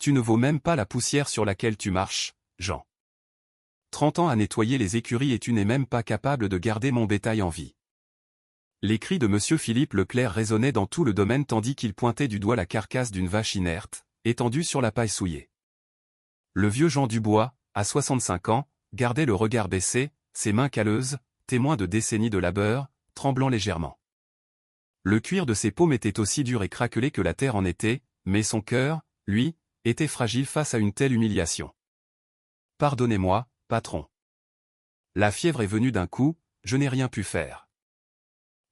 tu ne vaux même pas la poussière sur laquelle tu marches, Jean. 30 ans à nettoyer les écuries et tu n'es même pas capable de garder mon bétail en vie. Les cris de monsieur Philippe Leclerc résonnaient dans tout le domaine tandis qu'il pointait du doigt la carcasse d'une vache inerte, étendue sur la paille souillée. Le vieux Jean Dubois, à 65 ans, gardait le regard baissé, ses mains calleuses, témoins de décennies de labeur, tremblant légèrement. Le cuir de ses paumes était aussi dur et craquelé que la terre en était, mais son cœur, lui, était fragile face à une telle humiliation. « Pardonnez-moi, patron. La fièvre est venue d'un coup, je n'ai rien pu faire. »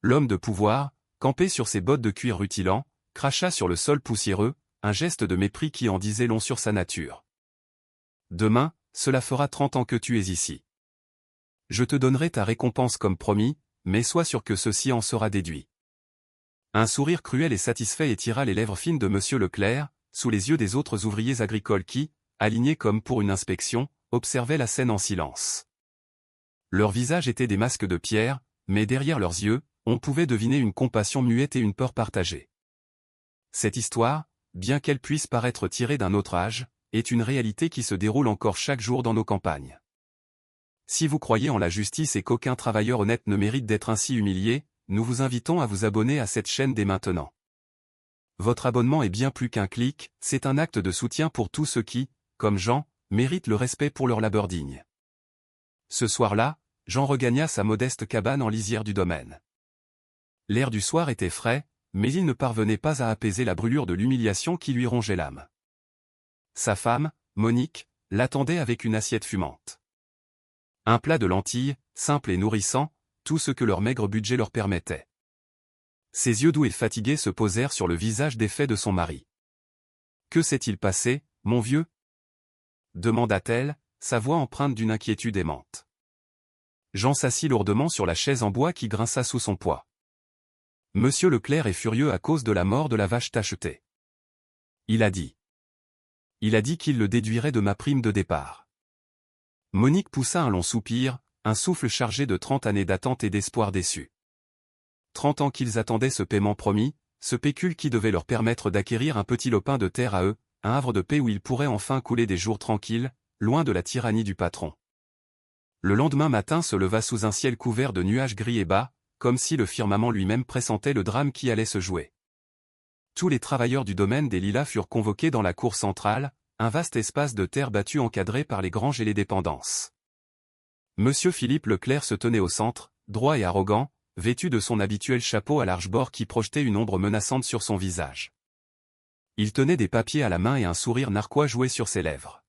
L'homme de pouvoir, campé sur ses bottes de cuir rutilant, cracha sur le sol poussiéreux, un geste de mépris qui en disait long sur sa nature. « Demain, cela fera 30 ans que tu es ici. Je te donnerai ta récompense comme promis, mais sois sûr que ceci en sera déduit. » Un sourire cruel et satisfait étira les lèvres fines de monsieur Leclerc, sous les yeux des autres ouvriers agricoles qui, alignés comme pour une inspection, observaient la scène en silence. Leurs visages étaient des masques de pierre, mais derrière leurs yeux, on pouvait deviner une compassion muette et une peur partagée. Cette histoire, bien qu'elle puisse paraître tirée d'un autre âge, est une réalité qui se déroule encore chaque jour dans nos campagnes. Si vous croyez en la justice et qu'aucun travailleur honnête ne mérite d'être ainsi humilié, nous vous invitons à vous abonner à cette chaîne dès maintenant. Votre abonnement est bien plus qu'un clic, c'est un acte de soutien pour tous ceux qui, comme Jean, méritent le respect pour leur labeur digne. Ce soir-là, Jean regagna sa modeste cabane en lisière du domaine. L'air du soir était frais, mais il ne parvenait pas à apaiser la brûlure de l'humiliation qui lui rongeait l'âme. Sa femme, Monique, l'attendait avec une assiette fumante. Un plat de lentilles, simple et nourrissant, tout ce que leur maigre budget leur permettait. Ses yeux doux et fatigués se posèrent sur le visage défait de son mari. « Que s'est-il passé, mon vieux ?» demanda-t-elle, sa voix empreinte d'une inquiétude aimante. Jean s'assit lourdement sur la chaise en bois qui grinça sous son poids. « Monsieur Leclerc est furieux à cause de la mort de la vache tachetée. Il a dit. Il a dit qu'il le déduirait de ma prime de départ. » Monique poussa un long soupir, un souffle chargé de 30 années d'attente et d'espoir déçu. 30 ans qu'ils attendaient ce paiement promis, ce pécule qui devait leur permettre d'acquérir un petit lopin de terre à eux, un havre de paix où ils pourraient enfin couler des jours tranquilles, loin de la tyrannie du patron. Le lendemain matin se leva sous un ciel couvert de nuages gris et bas, comme si le firmament lui-même pressentait le drame qui allait se jouer. Tous les travailleurs du domaine des Lilas furent convoqués dans la cour centrale, un vaste espace de terre battue encadré par les granges et les dépendances. Monsieur Philippe Leclerc se tenait au centre, droit et arrogant, vêtu de son habituel chapeau à large bord qui projetait une ombre menaçante sur son visage. Il tenait des papiers à la main et un sourire narquois jouait sur ses lèvres.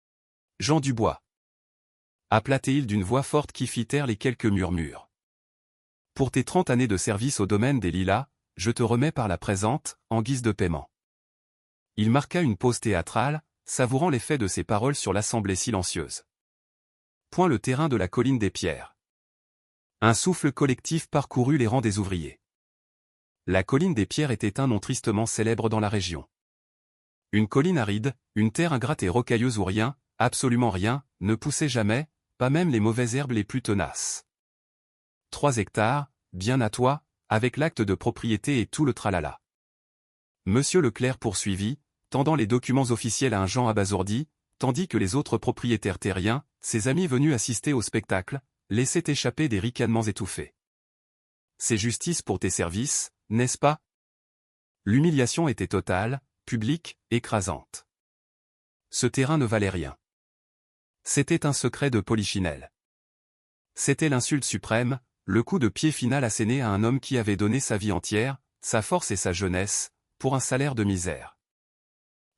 « Jean Dubois » appela-t-il d'une voix forte qui fit taire les quelques murmures. « Pour tes 30 années de service au domaine des Lilas, je te remets par la présente, en guise de paiement. » Il marqua une pause théâtrale, savourant l'effet de ses paroles sur l'assemblée silencieuse. Point le terrain de la colline des Pierres. Un souffle collectif parcourut les rangs des ouvriers. La colline des Pierres était un nom tristement célèbre dans la région. Une colline aride, une terre ingrate et rocailleuse où rien, absolument rien, ne poussait jamais, pas même les mauvaises herbes les plus tenaces. 3 hectares, bien à toi, avec l'acte de propriété et tout le tralala. Monsieur Leclerc poursuivit, tendant les documents officiels à un Jean abasourdi, tandis que les autres propriétaires terriens, ses amis venus assister au spectacle, laissaient échapper des ricanements étouffés. C'est justice pour tes services, n'est-ce pas? L'humiliation était totale, publique, écrasante. Ce terrain ne valait rien. C'était un secret de polichinelle. C'était l'insulte suprême, le coup de pied final asséné à un homme qui avait donné sa vie entière, sa force et sa jeunesse, pour un salaire de misère.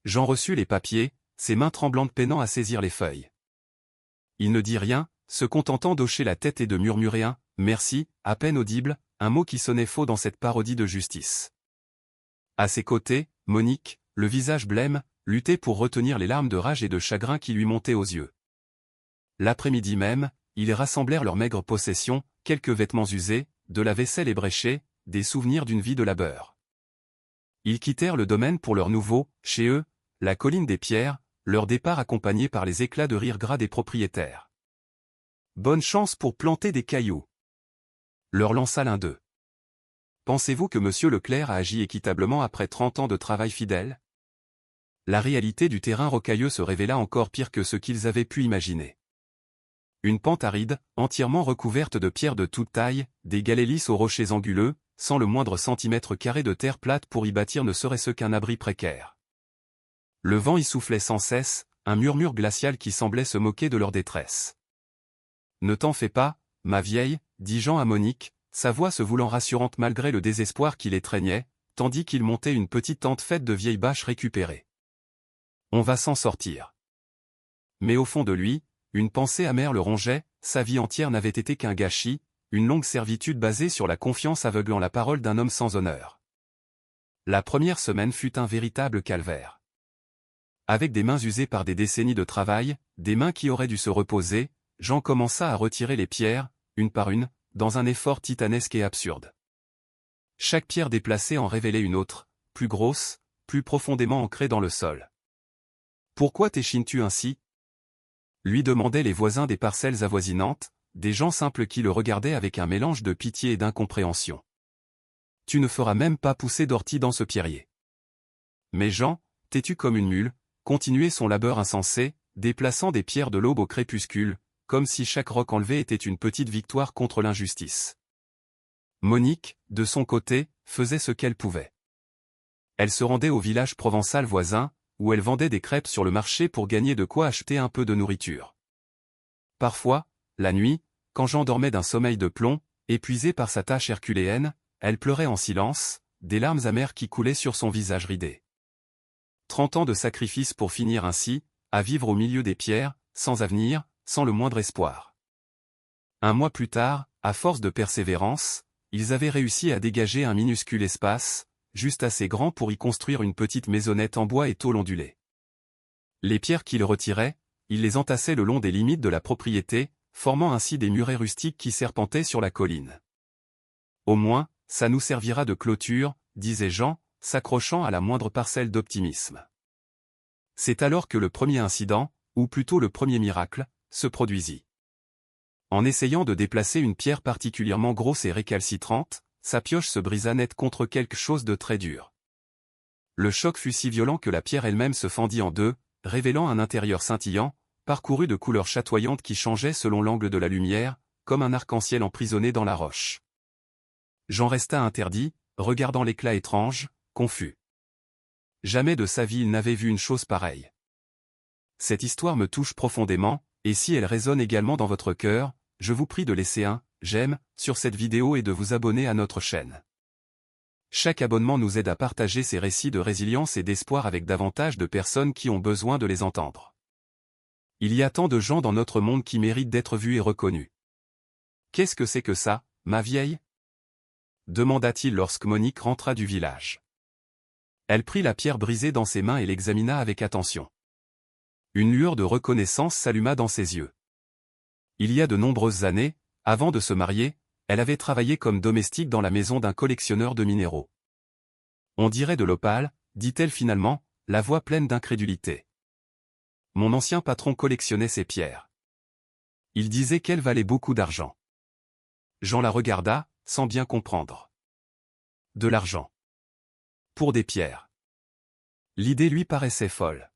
Jean reçut les papiers, ses mains tremblantes peinant à saisir les feuilles. Il ne dit rien, se contentant d'hocher la tête et de murmurer un « merci » à peine audible, un mot qui sonnait faux dans cette parodie de justice. À ses côtés, Monique, le visage blême, luttait pour retenir les larmes de rage et de chagrin qui lui montaient aux yeux. L'après-midi même, ils rassemblèrent leurs maigres possessions, quelques vêtements usés, de la vaisselle ébréchée, des souvenirs d'une vie de labeur. Ils quittèrent le domaine pour leur nouveau, chez eux, la colline des Pierres, leur départ accompagné par les éclats de rire gras des propriétaires. « Bonne chance pour planter des cailloux !» leur lança l'un d'eux. « Pensez-vous que monsieur Leclerc a agi équitablement après 30 ans de travail fidèle ? La réalité du terrain rocailleux se révéla encore pire que ce qu'ils avaient pu imaginer. Une pente aride, entièrement recouverte de pierres de toute taille, des galets lisses aux rochers anguleux, sans le moindre centimètre carré de terre plate pour y bâtir ne serait-ce qu'un abri précaire. Le vent y soufflait sans cesse, un murmure glacial qui semblait se moquer de leur détresse. « Ne t'en fais pas, ma vieille, » dit Jean à Monique, sa voix se voulant rassurante malgré le désespoir qui l'étreignait, tandis qu'il montait une petite tente faite de vieilles bâches récupérées. « On va s'en sortir. » Mais au fond de lui, une pensée amère le rongeait, sa vie entière n'avait été qu'un gâchis, une longue servitude basée sur la confiance aveuglant la parole d'un homme sans honneur. La première semaine fut un véritable calvaire. Avec des mains usées par des décennies de travail, des mains qui auraient dû se reposer, Jean commença à retirer les pierres, une par une, dans un effort titanesque et absurde. Chaque pierre déplacée en révélait une autre, plus grosse, plus profondément ancrée dans le sol. « Pourquoi t'échines-tu ainsi » lui demandaient les voisins des parcelles avoisinantes, des gens simples qui le regardaient avec un mélange de pitié et d'incompréhension. « Tu ne feras même pas pousser d'ortie dans ce pierrier. » Mais Jean, têtu comme une mule, continuait son labeur insensé, déplaçant des pierres de l'aube au crépuscule, comme si chaque roc enlevé était une petite victoire contre l'injustice. Monique, de son côté, faisait ce qu'elle pouvait. Elle se rendait au village provençal voisin, où elle vendait des crêpes sur le marché pour gagner de quoi acheter un peu de nourriture. Parfois, la nuit, quand Jean dormait d'un sommeil de plomb, épuisé par sa tâche herculéenne, elle pleurait en silence, des larmes amères qui coulaient sur son visage ridé. 30 ans de sacrifice pour finir ainsi, à vivre au milieu des pierres, sans avenir, sans le moindre espoir. Un mois plus tard, à force de persévérance, ils avaient réussi à dégager un minuscule espace, juste assez grand pour y construire une petite maisonnette en bois et tôle ondulée. Les pierres qu'ils retiraient, ils les entassaient le long des limites de la propriété, formant ainsi des murets rustiques qui serpentaient sur la colline. « Au moins, ça nous servira de clôture, » disait Jean, s'accrochant à la moindre parcelle d'optimisme. C'est alors que le premier incident, ou plutôt le premier miracle, se produisit. En essayant de déplacer une pierre particulièrement grosse et récalcitrante, sa pioche se brisa net contre quelque chose de très dur. Le choc fut si violent que la pierre elle-même se fendit en deux, révélant un intérieur scintillant, parcouru de couleurs chatoyantes qui changeaient selon l'angle de la lumière, comme un arc-en-ciel emprisonné dans la roche. Jean resta interdit, regardant l'éclat étrange, confus. Jamais de sa vie il n'avait vu une chose pareille. Cette histoire me touche profondément, et si elle résonne également dans votre cœur, je vous prie de laisser un « j'aime » sur cette vidéo et de vous abonner à notre chaîne. Chaque abonnement nous aide à partager ces récits de résilience et d'espoir avec davantage de personnes qui ont besoin de les entendre. Il y a tant de gens dans notre monde qui méritent d'être vus et reconnus. « Qu'est-ce que c'est que ça, ma vieille ?» demanda-t-il lorsque Monique rentra du village. Elle prit la pierre brisée dans ses mains et l'examina avec attention. Une lueur de reconnaissance s'alluma dans ses yeux. Il y a de nombreuses années, avant de se marier, elle avait travaillé comme domestique dans la maison d'un collectionneur de minéraux. On dirait de l'opale, dit-elle finalement, la voix pleine d'incrédulité. Mon ancien patron collectionnait ces pierres. Il disait qu'elles valaient beaucoup d'argent. Jean la regarda, sans bien comprendre. De l'argent. Pour des pierres. L'idée lui paraissait folle.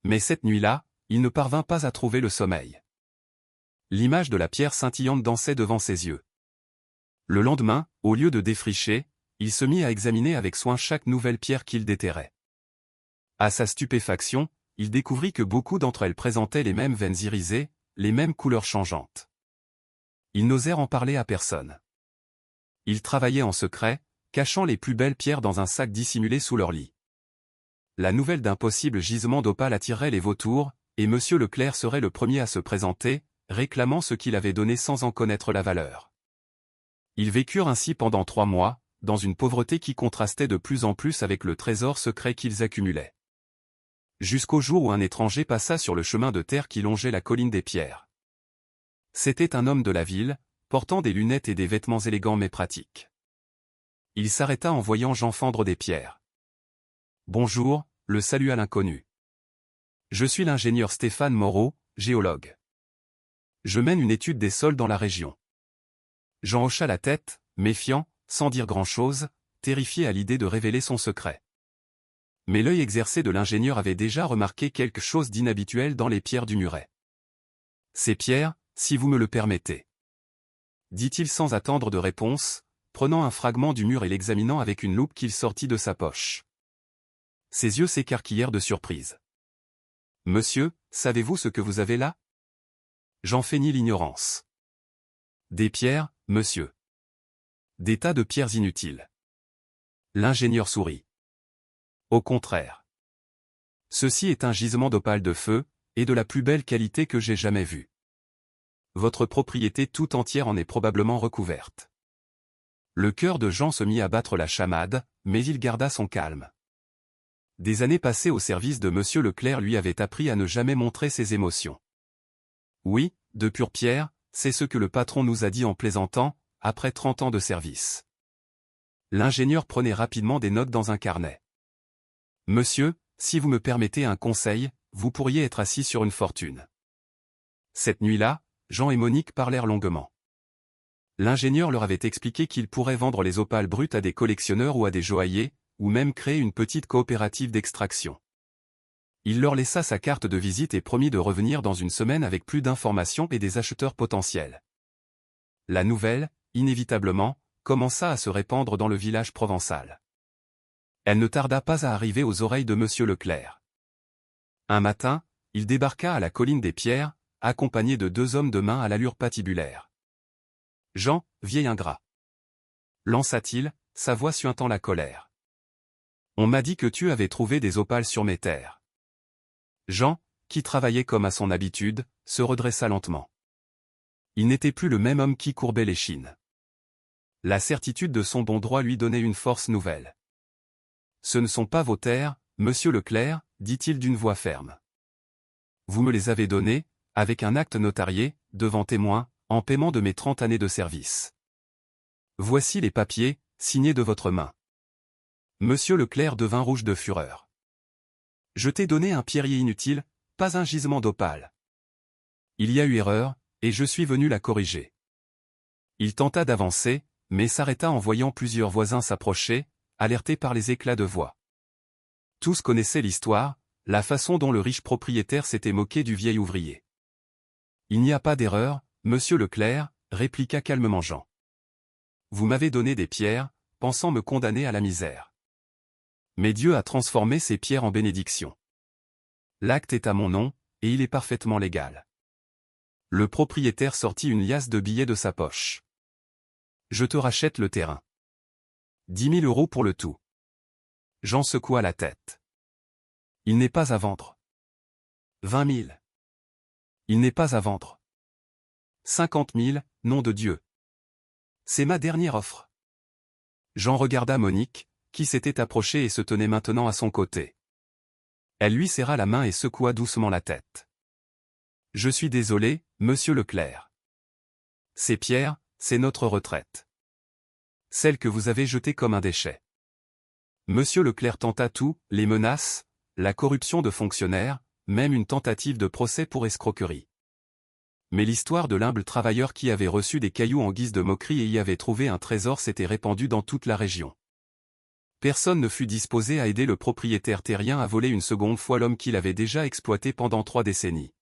Mais cette nuit-là, il ne parvint pas à trouver le sommeil. L'image de la pierre scintillante dansait devant ses yeux. Le lendemain, au lieu de défricher, il se mit à examiner avec soin chaque nouvelle pierre qu'il déterrait. À sa stupéfaction, il découvrit que beaucoup d'entre elles présentaient les mêmes veines irisées, les mêmes couleurs changeantes. Ils n'osèrent en parler à personne. Ils travaillaient en secret, cachant les plus belles pierres dans un sac dissimulé sous leur lit. La nouvelle d'un possible gisement d'opale attirerait les vautours, et Monsieur Leclerc serait le premier à se présenter, réclamant ce qu'il avait donné sans en connaître la valeur. Ils vécurent ainsi pendant 3 mois, dans une pauvreté qui contrastait de plus en plus avec le trésor secret qu'ils accumulaient. Jusqu'au jour où un étranger passa sur le chemin de terre qui longeait la colline des Pierres. C'était un homme de la ville, portant des lunettes et des vêtements élégants mais pratiques. Il s'arrêta en voyant Jean fendre des pierres. « Bonjour », le salua l'inconnu. « Je suis l'ingénieur Stéphane Moreau, géologue. Je mène une étude des sols dans la région. » Jean hocha la tête, méfiant, sans dire grand-chose, terrifié à l'idée de révéler son secret. Mais l'œil exercé de l'ingénieur avait déjà remarqué quelque chose d'inhabituel dans les pierres du muret. « Ces pierres, si vous me le permettez. » dit-il sans attendre de réponse, prenant un fragment du mur et l'examinant avec une loupe qu'il sortit de sa poche. Ses yeux s'écarquillèrent de surprise. « Monsieur, savez-vous ce que vous avez là ?» J'en feignis l'ignorance. « Des pierres, monsieur. Des tas de pierres inutiles. » L'ingénieur sourit. « Au contraire. Ceci est un gisement d'opale de feu, et de la plus belle qualité que j'ai jamais vue. Votre propriété tout entière en est probablement recouverte. » Le cœur de Jean se mit à battre la chamade, mais il garda son calme. Des années passées au service de Monsieur Leclerc lui avaient appris à ne jamais montrer ses émotions. Oui, de pure pierre, c'est ce que le patron nous a dit en plaisantant, après 30 ans de service. L'ingénieur prenait rapidement des notes dans un carnet. Monsieur, si vous me permettez un conseil, vous pourriez être assis sur une fortune. Cette nuit-là, Jean et Monique parlèrent longuement. L'ingénieur leur avait expliqué qu'il pourrait vendre les opales brutes à des collectionneurs ou à des joailliers, ou même créer une petite coopérative d'extraction. Il leur laissa sa carte de visite et promit de revenir dans une semaine avec plus d'informations et des acheteurs potentiels. La nouvelle, inévitablement, commença à se répandre dans le village provençal. Elle ne tarda pas à arriver aux oreilles de Monsieur Leclerc. Un matin, il débarqua à la colline des Pierres, accompagné de 2 hommes de main à l'allure patibulaire. « Jean, vieil ingrat !» lança-t-il, sa voix suintant la colère. « On m'a dit que tu avais trouvé des opales sur mes terres. » Jean, qui travaillait comme à son habitude, se redressa lentement. Il n'était plus le même homme qui courbait l'échine. La certitude de son bon droit lui donnait une force nouvelle. « Ce ne sont pas vos terres, Monsieur Leclerc, dit-il d'une voix ferme. Vous me les avez données, avec un acte notarié, devant témoin, en paiement de mes 30 années de service. Voici les papiers, signés de votre main. » Monsieur Leclerc devint rouge de fureur. « Je t'ai donné un pierrier inutile, pas un gisement d'opale. Il y a eu erreur, et je suis venu la corriger. » Il tenta d'avancer, mais s'arrêta en voyant plusieurs voisins s'approcher, alertés par les éclats de voix. Tous connaissaient l'histoire, la façon dont le riche propriétaire s'était moqué du vieil ouvrier. « Il n'y a pas d'erreur, Monsieur Leclerc, répliqua calmement Jean. Vous m'avez donné des pierres, pensant me condamner à la misère. Mais Dieu a transformé ces pierres en bénédiction. L'acte est à mon nom, et il est parfaitement légal. » Le propriétaire sortit une liasse de billets de sa poche. « Je te rachète le terrain. 10 000 € pour le tout. » Jean secoua la tête. « Il n'est pas à vendre. 20 000. Il n'est pas à vendre. 50 000, nom de Dieu. C'est ma dernière offre. » Jean regarda Monique, qui s'était approchée et se tenait maintenant à son côté. Elle lui serra la main et secoua doucement la tête. « Je suis désolé, Monsieur Leclerc. Ces pierres, c'est notre retraite. Celle que vous avez jetée comme un déchet. » Monsieur Leclerc tenta tout, les menaces, la corruption de fonctionnaires, même une tentative de procès pour escroquerie. Mais l'histoire de l'humble travailleur qui avait reçu des cailloux en guise de moquerie et y avait trouvé un trésor s'était répandue dans toute la région. Personne ne fut disposé à aider le propriétaire terrien à voler une seconde fois l'homme qu'il avait déjà exploité pendant 3 décennies.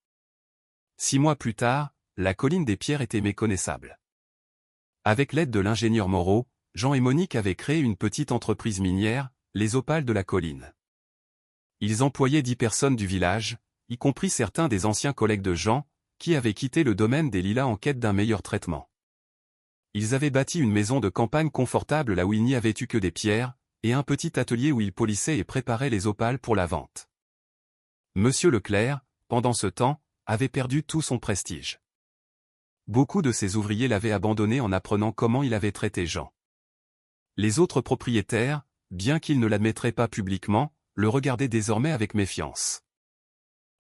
6 mois plus tard, la colline des Pierres était méconnaissable. Avec l'aide de l'ingénieur Moreau, Jean et Monique avaient créé une petite entreprise minière, les Opales de la colline. Ils employaient 10 personnes du village, y compris certains des anciens collègues de Jean, qui avaient quitté le domaine des Lilas en quête d'un meilleur traitement. Ils avaient bâti une maison de campagne confortable là où il n'y avait eu que des pierres, et un petit atelier où ils polissaient et préparaient les opales pour la vente. Monsieur Leclerc, pendant ce temps, avait perdu tout son prestige. Beaucoup de ses ouvriers l'avaient abandonné en apprenant comment il avait traité Jean. Les autres propriétaires, bien qu'ils ne l'admettraient pas publiquement, le regardaient désormais avec méfiance.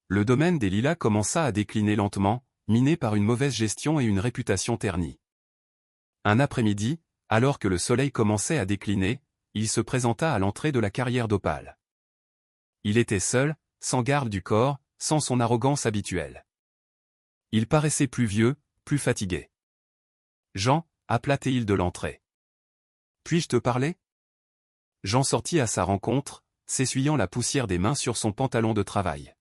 Le domaine des Lilas commença à décliner lentement, miné par une mauvaise gestion et une réputation ternie. Un après-midi, alors que le soleil commençait à décliner, il se présenta à l'entrée de la carrière d'opale. Il était seul, sans garde du corps, sans son arrogance habituelle. Il paraissait plus vieux, plus fatigué. « Jean » appela-t-il de l'entrée. « Puis-je te parler ?» Jean sortit à sa rencontre, s'essuyant la poussière des mains sur son pantalon de travail.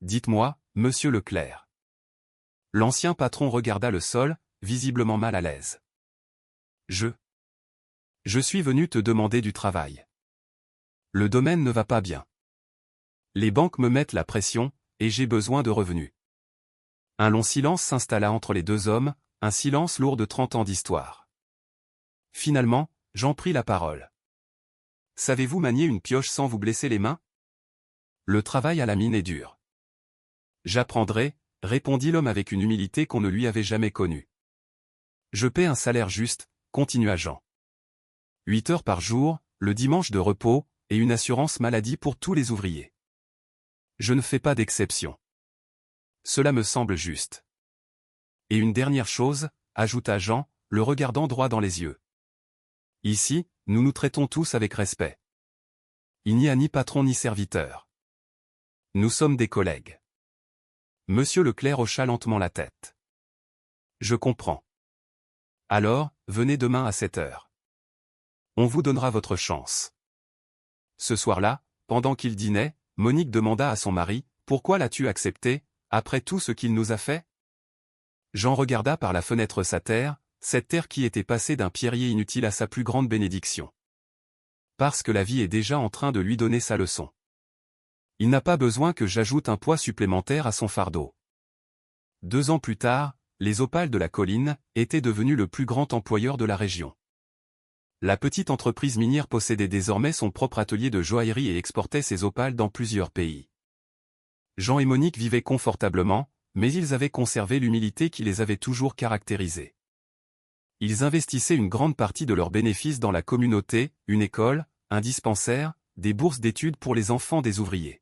Dites-moi, monsieur Leclerc. L'ancien patron regarda le sol, visiblement mal à l'aise. Je suis venu te demander du travail. Le domaine ne va pas bien. Les banques me mettent la pression, et j'ai besoin de revenus. Un long silence s'installa entre les deux hommes, un silence lourd de 30 ans d'histoire. Finalement, Jean prit la parole. Savez-vous manier une pioche sans vous blesser les mains? Le travail à la mine est dur. J'apprendrai, répondit l'homme avec une humilité qu'on ne lui avait jamais connue. Je paie un salaire juste, continua Jean. 8 heures par jour, le dimanche de repos, et une assurance maladie pour tous les ouvriers. Je ne fais pas d'exception. Cela me semble juste. Et une dernière chose, ajouta Jean, le regardant droit dans les yeux. Ici, nous nous traitons tous avec respect. Il n'y a ni patron ni serviteur. Nous sommes des collègues. Monsieur Leclerc hocha lentement la tête. Je comprends. Alors, venez demain à 7 heures. On vous donnera votre chance. Ce soir-là, pendant qu'il dînait, Monique demanda à son mari, « Pourquoi l'as-tu accepté, après tout ce qu'il nous a fait ?» Jean regarda par la fenêtre sa terre, cette terre qui était passée d'un pierrier inutile à sa plus grande bénédiction. Parce que la vie est déjà en train de lui donner sa leçon. Il n'a pas besoin que j'ajoute un poids supplémentaire à son fardeau. 2 ans plus tard, les Opales de la Colline étaient devenus le plus grand employeur de la région. La petite entreprise minière possédait désormais son propre atelier de joaillerie et exportait ses opales dans plusieurs pays. Jean et Monique vivaient confortablement, mais ils avaient conservé l'humilité qui les avait toujours caractérisés. Ils investissaient une grande partie de leurs bénéfices dans la communauté, une école, un dispensaire, des bourses d'études pour les enfants des ouvriers.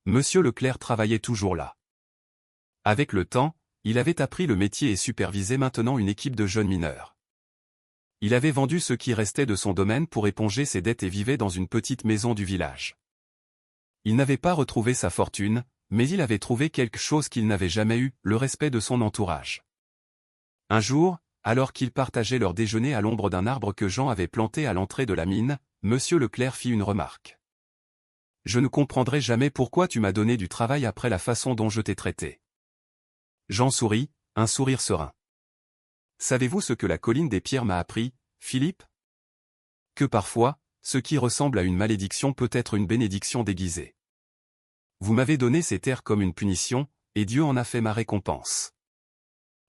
Monsieur Leclerc travaillait toujours là. Avec le temps, il avait appris le métier et supervisait maintenant une équipe de jeunes mineurs. Il avait vendu ce qui restait de son domaine pour éponger ses dettes et vivait dans une petite maison du village. Il n'avait pas retrouvé sa fortune, mais il avait trouvé quelque chose qu'il n'avait jamais eu, le respect de son entourage. Un jour, alors qu'ils partageaient leur déjeuner à l'ombre d'un arbre que Jean avait planté à l'entrée de la mine, Monsieur Leclerc fit une remarque. « Je ne comprendrai jamais pourquoi tu m'as donné du travail après la façon dont je t'ai traité. » Jean sourit, un sourire serein. Savez-vous ce que la colline des pierres m'a appris, Philippe? Que parfois, ce qui ressemble à une malédiction peut être une bénédiction déguisée. Vous m'avez donné ces terres comme une punition, et Dieu en a fait ma récompense.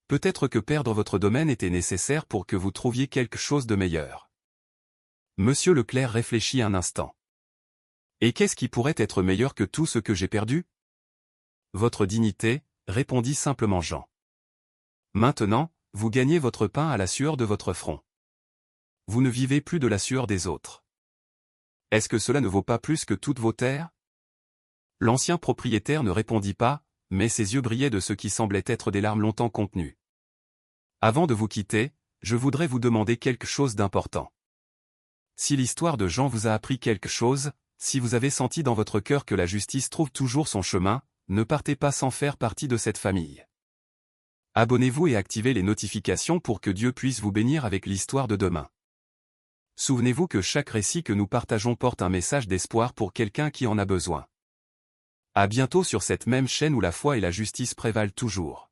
Peut-être que perdre votre domaine était nécessaire pour que vous trouviez quelque chose de meilleur. Monsieur Leclerc réfléchit un instant. Et qu'est-ce qui pourrait être meilleur que tout ce que j'ai perdu? Votre dignité, répondit simplement Jean. Maintenant, vous gagnez votre pain à la sueur de votre front. Vous ne vivez plus de la sueur des autres. Est-ce que cela ne vaut pas plus que toutes vos terres? L'ancien propriétaire ne répondit pas, mais ses yeux brillaient de ce qui semblait être des larmes longtemps contenues. Avant de vous quitter, je voudrais vous demander quelque chose d'important. Si l'histoire de Jean vous a appris quelque chose, si vous avez senti dans votre cœur que la justice trouve toujours son chemin, ne partez pas sans faire partie de cette famille. Abonnez-vous et activez les notifications pour que Dieu puisse vous bénir avec l'histoire de demain. Souvenez-vous que chaque récit que nous partageons porte un message d'espoir pour quelqu'un qui en a besoin. À bientôt sur cette même chaîne où la foi et la justice prévalent toujours.